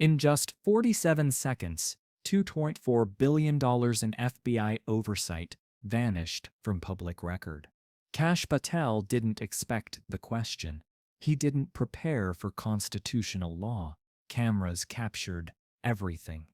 In just 47 seconds, $2.4 billion in FBI oversight vanished from public record. Kash Patel didn't expect the question. He didn't prepare for constitutional law. Cameras captured everything.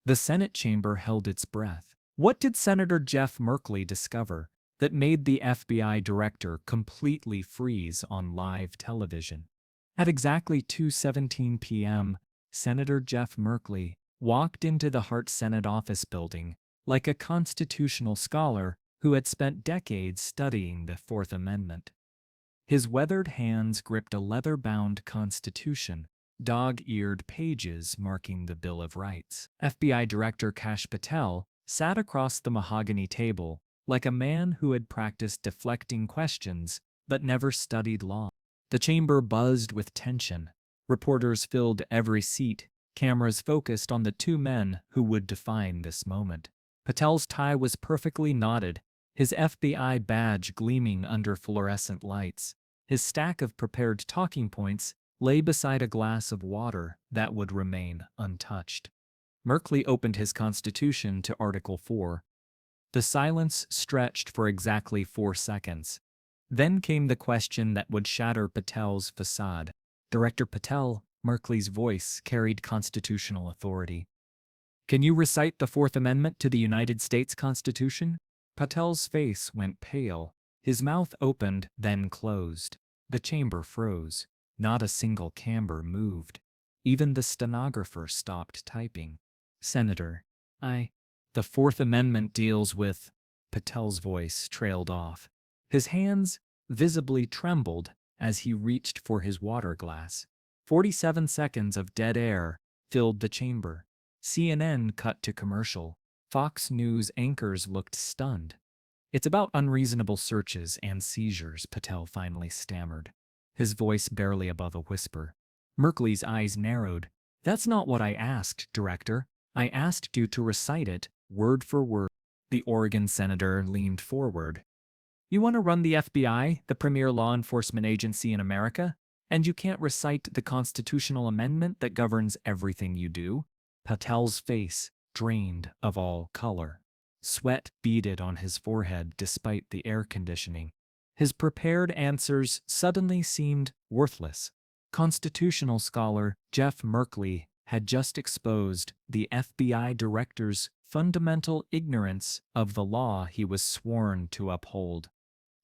The Senate chamber held its breath. What did Senator Jeff Merkley discover that made the FBI director completely freeze on live television? At exactly 2:17 p.m., Senator Jeff Merkley walked into the Hart Senate office building like a constitutional scholar who had spent decades studying the Fourth Amendment. His weathered hands gripped a leather-bound Constitution, dog-eared pages marking the Bill of Rights. FBI Director Kash Patel sat across the mahogany table like a man who had practiced deflecting questions but never studied law. The chamber buzzed with tension. Reporters filled every seat, cameras focused on the two men who would define this moment. Patel's tie was perfectly knotted, his FBI badge gleaming under fluorescent lights. His stack of prepared talking points lay beside a glass of water that would remain untouched. Merkley opened his Constitution to Article 4. The silence stretched for exactly 4 seconds. Then came the question that would shatter Patel's facade. Director Patel, Merkley's voice carried constitutional authority. Can you recite the Fourth Amendment to the United States Constitution? Patel's face went pale. His mouth opened, then closed. The chamber froze. Not a single camber moved. Even the stenographer stopped typing. Senator, the Fourth Amendment deals with... Patel's voice trailed off. His hands visibly trembled as he reached for his water glass. 47 seconds of dead air filled the chamber. CNN cut to commercial. Fox News anchors looked stunned. It's about unreasonable searches and seizures, Patel finally stammered, his voice barely above a whisper. Merkley's eyes narrowed. That's not what I asked, Director. I asked you to recite it, word for word. The Oregon senator leaned forward. You want to run the FBI, the premier law enforcement agency in America, and you can't recite the constitutional amendment that governs everything you do? Patel's face drained of all color. Sweat beaded on his forehead despite the air conditioning. His prepared answers suddenly seemed worthless. Constitutional scholar Jeff Merkley had just exposed the FBI director's fundamental ignorance of the law he was sworn to uphold.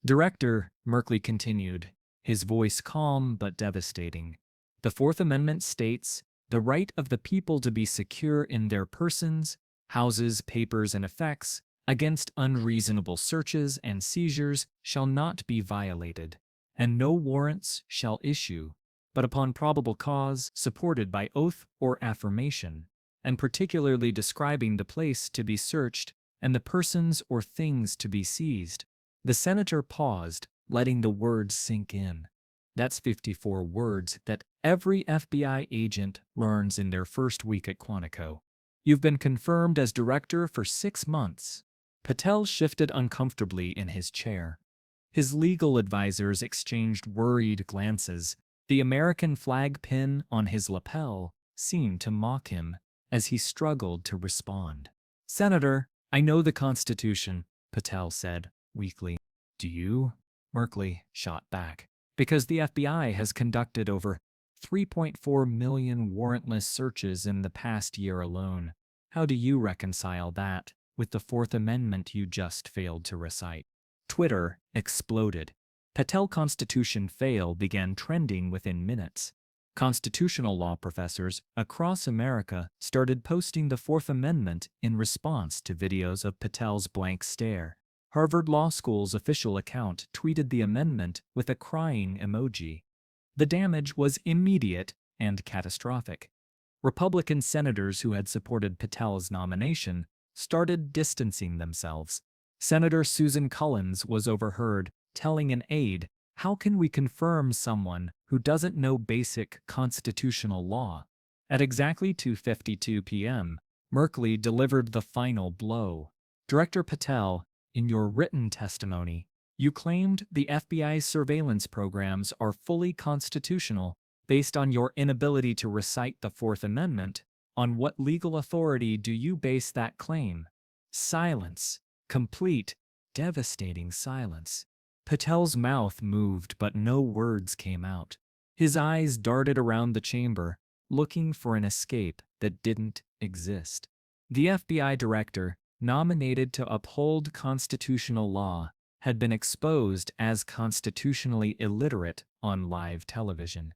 Director, Merkley continued, his voice calm but devastating. The Fourth Amendment states, the right of the people to be secure in their persons, houses, papers, and effects against unreasonable searches and seizures shall not be violated, and no warrants shall issue, but upon probable cause supported by oath or affirmation, and particularly describing the place to be searched and the persons or things to be seized. The senator paused, letting the words sink in. That's 54 words that every FBI agent learns in their first week at Quantico. You've been confirmed as director for 6 months. Patel shifted uncomfortably in his chair. His legal advisors exchanged worried glances. The American flag pin on his lapel seemed to mock him as he struggled to respond. Senator, I know the Constitution, Patel said weakly. Do you? Merkley shot back. Because the FBI has conducted over 3.4 million warrantless searches in the past year alone. How do you reconcile that with the Fourth Amendment you just failed to recite? Twitter exploded. Patel Constitution fail began trending within minutes. Constitutional law professors across America started posting the Fourth Amendment in response to videos of Patel's blank stare. Harvard Law School's official account tweeted the amendment with a crying emoji. The damage was immediate and catastrophic. Republican senators who had supported Patel's nomination started distancing themselves. Senator Susan Collins was overheard telling an aide, "How can we confirm someone who doesn't know basic constitutional law?" At exactly 2:52 p.m., Merkley delivered the final blow. Director Patel, in your written testimony, you claimed the FBI's surveillance programs are fully constitutional Based on your inability to recite the Fourth Amendment, on what legal authority do you base that claim? Silence. Complete, devastating silence. Patel's mouth moved, but no words came out. His eyes darted around the chamber, looking for an escape that didn't exist. The FBI director, nominated to uphold constitutional law, had been exposed as constitutionally illiterate on live television.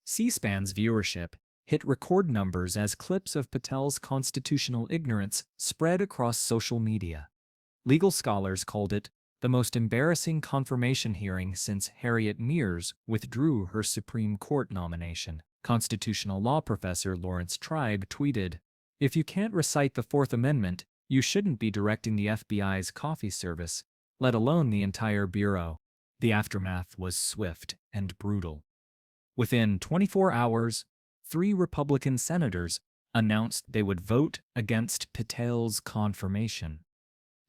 C-SPAN's viewership hit record numbers as clips of Patel's constitutional ignorance spread across social media. Legal scholars called it the most embarrassing confirmation hearing since Harriet Miers withdrew her Supreme Court nomination. Constitutional law professor Lawrence Tribe tweeted, "If you can't recite the Fourth Amendment, you shouldn't be directing the FBI's coffee service, let alone the entire bureau." The aftermath was swift and brutal. Within 24 hours, 3 Republican senators announced they would vote against Patel's confirmation.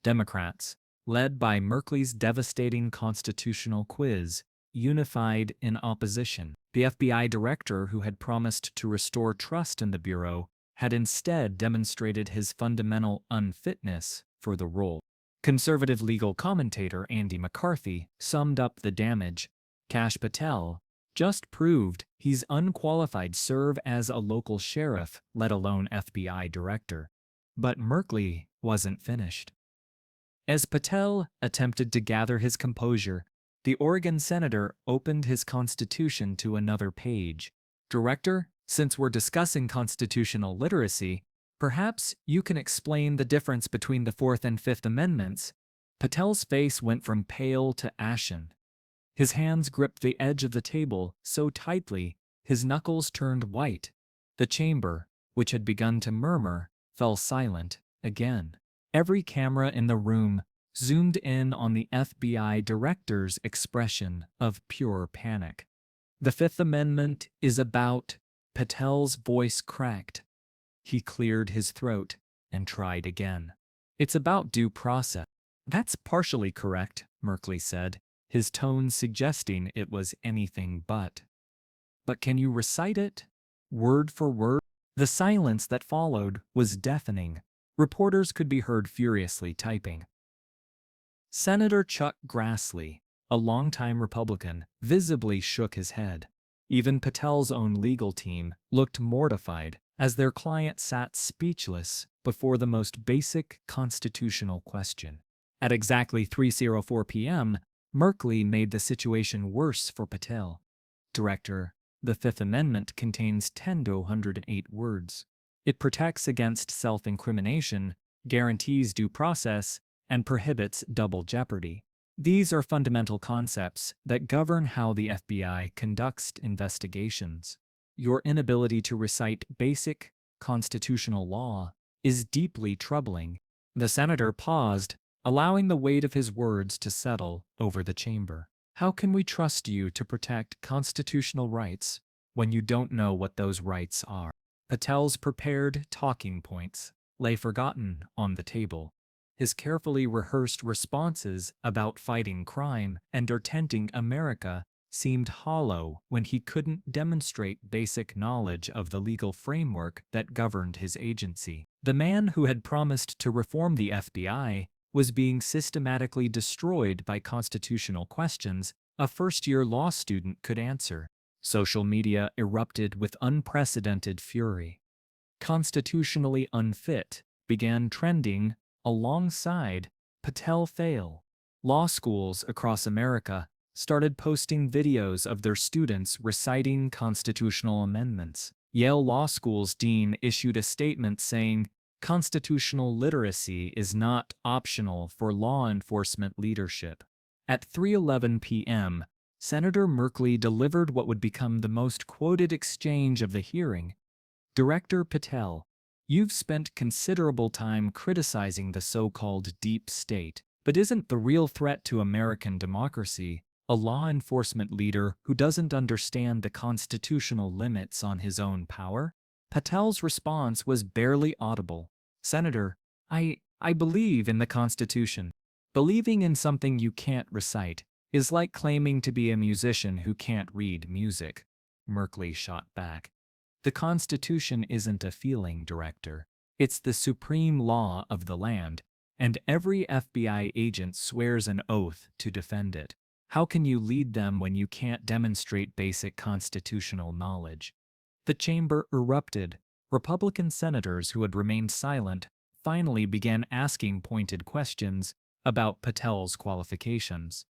Democrats, led by Merkley's devastating constitutional quiz, unified in opposition. The FBI director, who had promised to restore trust in the Bureau, had instead demonstrated his fundamental unfitness for the role. Conservative legal commentator Andy McCarthy summed up the damage. Kash Patel just proved he's unqualified to serve as a local sheriff, let alone FBI director. But Merkley wasn't finished. As Patel attempted to gather his composure, the Oregon senator opened his constitution to another page. "Director, since we're discussing constitutional literacy, perhaps you can explain the difference between the Fourth and Fifth Amendments." Patel's face went from pale to ashen. His hands gripped the edge of the table so tightly his knuckles turned white. The chamber, which had begun to murmur, fell silent again. Every camera in the room zoomed in on the FBI director's expression of pure panic. "The Fifth Amendment is about—" Patel's voice cracked. He cleared his throat and tried again. "It's about due process." "That's partially correct," Merkley said, his tone suggesting it was anything but. "But can you recite it, word for word?" The silence that followed was deafening. Reporters could be heard furiously typing. Senator Chuck Grassley, a longtime Republican, visibly shook his head. Even Patel's own legal team looked mortified as their client sat speechless before the most basic constitutional question. At exactly 3:04 p.m., Merkley made the situation worse for Patel. "Director, the Fifth Amendment contains 10 to 108 words. It protects against self-incrimination, guarantees due process, and prohibits double jeopardy. These are fundamental concepts that govern how the FBI conducts investigations. Your inability to recite basic constitutional law is deeply troubling." The senator paused, allowing the weight of his words to settle over the chamber. "How can we trust you to protect constitutional rights when you don't know what those rights are?" Patel's prepared talking points lay forgotten on the table. His carefully rehearsed responses about fighting crime and detending America seemed hollow when he couldn't demonstrate basic knowledge of the legal framework that governed his agency. The man who had promised to reform the FBI was being systematically destroyed by constitutional questions a first-year law student could answer. Social media erupted with unprecedented fury. "Constitutionally unfit" began trending alongside "Patel fail." Law schools across America started posting videos of their students reciting constitutional amendments. Yale Law School's dean issued a statement saying, "Constitutional literacy is not optional for law enforcement leadership." At 3:11 p.m., Senator Merkley delivered what would become the most quoted exchange of the hearing. "Director Patel, you've spent considerable time criticizing the so-called deep state, but isn't the real threat to American democracy a law enforcement leader who doesn't understand the constitutional limits on his own power?" Patel's response was barely audible. "Senator, I believe in the Constitution. Believing in something you can't recite is like claiming to be a musician who can't read music." Merkley shot back. The Constitution isn't a feeling, Director. It's the supreme law of the land, and every FBI agent swears an oath to defend it. How can you lead them when you can't demonstrate basic constitutional knowledge? The chamber erupted. Republican senators who had remained silent finally began asking pointed questions about Patel's qualifications.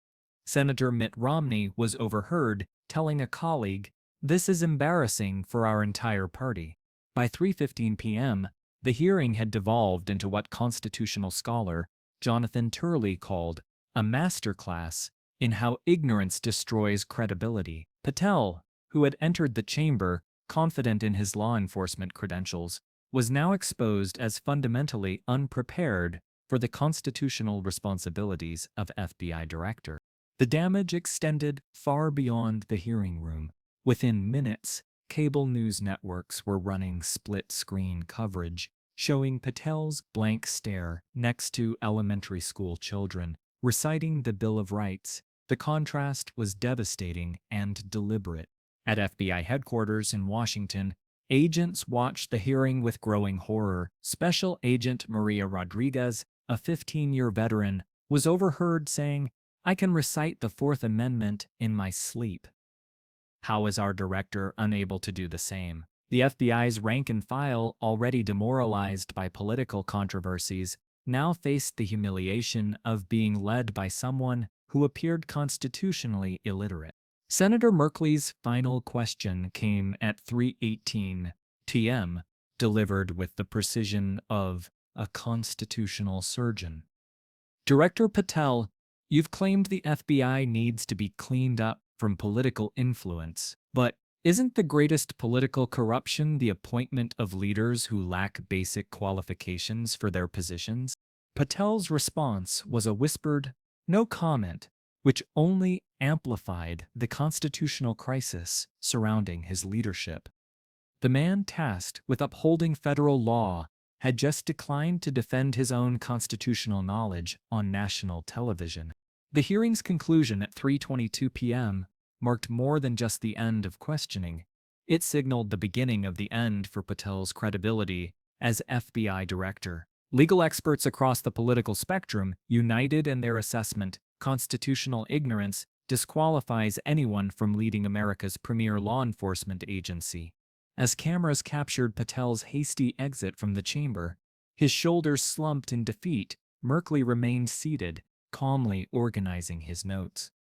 Senator Mitt Romney was overheard telling a colleague, "This is embarrassing for our entire party." By 3:15 p.m., the hearing had devolved into what constitutional scholar Jonathan Turley called a masterclass in how ignorance destroys credibility. Patel, who had entered the chamber confident in his law enforcement credentials, was now exposed as fundamentally unprepared for the constitutional responsibilities of FBI director. The damage extended far beyond the hearing room. Within minutes, cable news networks were running split-screen coverage, showing Patel's blank stare next to elementary school children, reciting the Bill of Rights. The contrast was devastating and deliberate. At FBI headquarters in Washington, agents watched the hearing with growing horror. Special Agent Maria Rodriguez, a 15-year veteran, was overheard saying, "I can recite the Fourth Amendment in my sleep." How is our director unable to do the same? The FBI's rank and file, already demoralized by political controversies, now faced the humiliation of being led by someone who appeared constitutionally illiterate. Senator Merkley's final question came at 3:18 p.m., delivered with the precision of a constitutional surgeon. "Director Patel, you've claimed the FBI needs to be cleaned up from political influence, but isn't the greatest political corruption the appointment of leaders who lack basic qualifications for their positions?" Patel's response was a whispered, "No comment," which only amplified the constitutional crisis surrounding his leadership. The man tasked with upholding federal law had just declined to defend his own constitutional knowledge on national television. The hearing's conclusion at 3:22 p.m. marked more than just the end of questioning. It signaled the beginning of the end for Patel's credibility as FBI director. Legal experts across the political spectrum united in their assessment: constitutional ignorance disqualifies anyone from leading America's premier law enforcement agency. As cameras captured Patel's hasty exit from the chamber, his shoulders slumped in defeat, Merkley remained seated, calmly organizing his notes.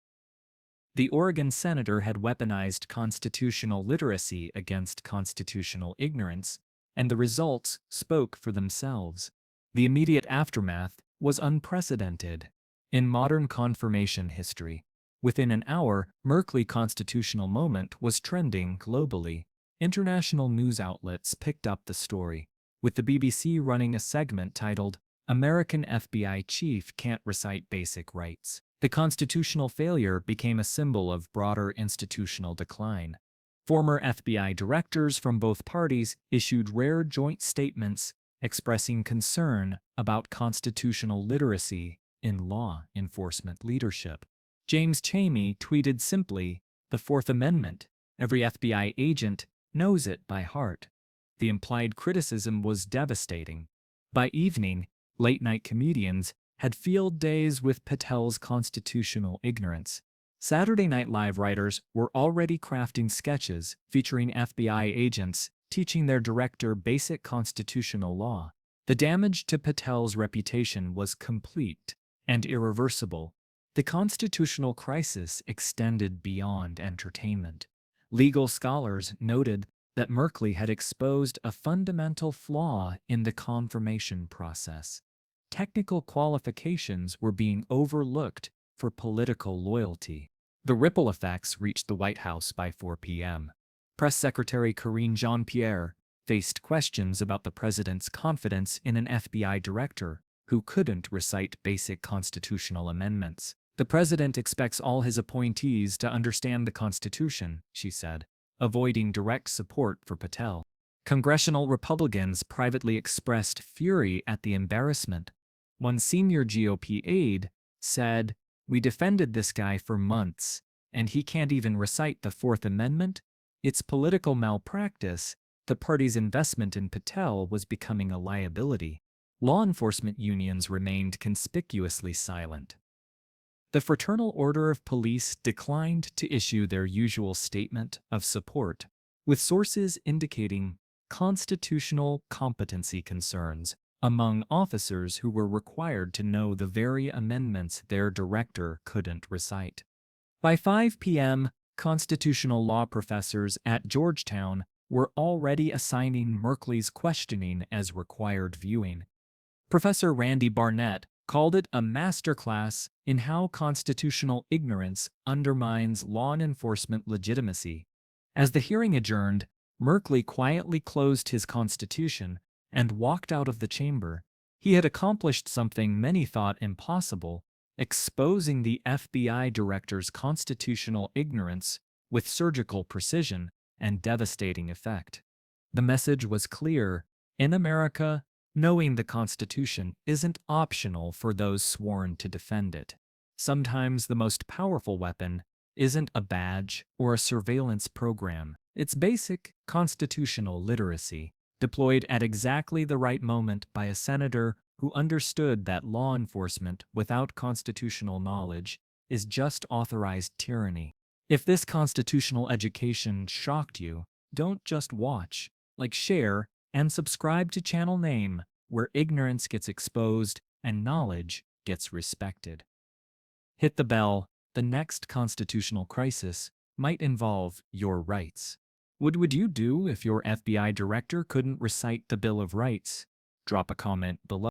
The Oregon senator had weaponized constitutional literacy against constitutional ignorance, and the results spoke for themselves. The immediate aftermath was unprecedented in modern confirmation history. Within an hour, Merkley constitutional moment was trending globally. International news outlets picked up the story, with the BBC running a segment titled, "American FBI Chief Can't Recite Basic Rights." The constitutional failure became a symbol of broader institutional decline. Former FBI directors from both parties issued rare joint statements expressing concern about constitutional literacy in law enforcement leadership. James Chamey tweeted simply, "The Fourth Amendment. Every FBI agent knows it by heart." The implied criticism was devastating. By evening, late-night comedians had field days with Patel's constitutional ignorance. Saturday Night Live writers were already crafting sketches featuring FBI agents teaching their director basic constitutional law. The damage to Patel's reputation was complete and irreversible. The constitutional crisis extended beyond entertainment. Legal scholars noted that Merkley had exposed a fundamental flaw in the confirmation process. Technical qualifications were being overlooked for political loyalty. The ripple effects reached the White House by 4 p.m. Press Secretary Karine Jean-Pierre faced questions about the president's confidence in an FBI director who couldn't recite basic constitutional amendments. "The president expects all his appointees to understand the Constitution," she said, avoiding direct support for Patel. Congressional Republicans privately expressed fury at the embarrassment. One senior GOP aide said, "We defended this guy for months, and he can't even recite the Fourth Amendment? its political malpractice, the party's investment in Patel was becoming a liability. Law enforcement unions remained conspicuously silent. The Fraternal Order of Police declined to issue their usual statement of support, with sources indicating constitutional competency concerns among officers who were required to know the very amendments their director couldn't recite. By 5 p.m., constitutional law professors at Georgetown were already assigning Merkley's questioning as required viewing. Professor Randy Barnett called it a masterclass in how constitutional ignorance undermines law enforcement legitimacy. As the hearing adjourned, Merkley quietly closed his constitution and walked out of the chamber. He had accomplished something many thought impossible, exposing the FBI director's constitutional ignorance with surgical precision and devastating effect. The message was clear: in America, knowing the Constitution isn't optional for those sworn to defend it. Sometimes the most powerful weapon isn't a badge or a surveillance program. It's basic constitutional literacy, deployed at exactly the right moment by a senator who understood that law enforcement without constitutional knowledge is just authorized tyranny. If this constitutional education shocked you, don't just watch, share, and subscribe to channel name, where ignorance gets exposed and knowledge gets respected. Hit the bell. The next constitutional crisis might involve your rights. What would you do if your FBI director couldn't recite the Bill of Rights? Drop a comment below.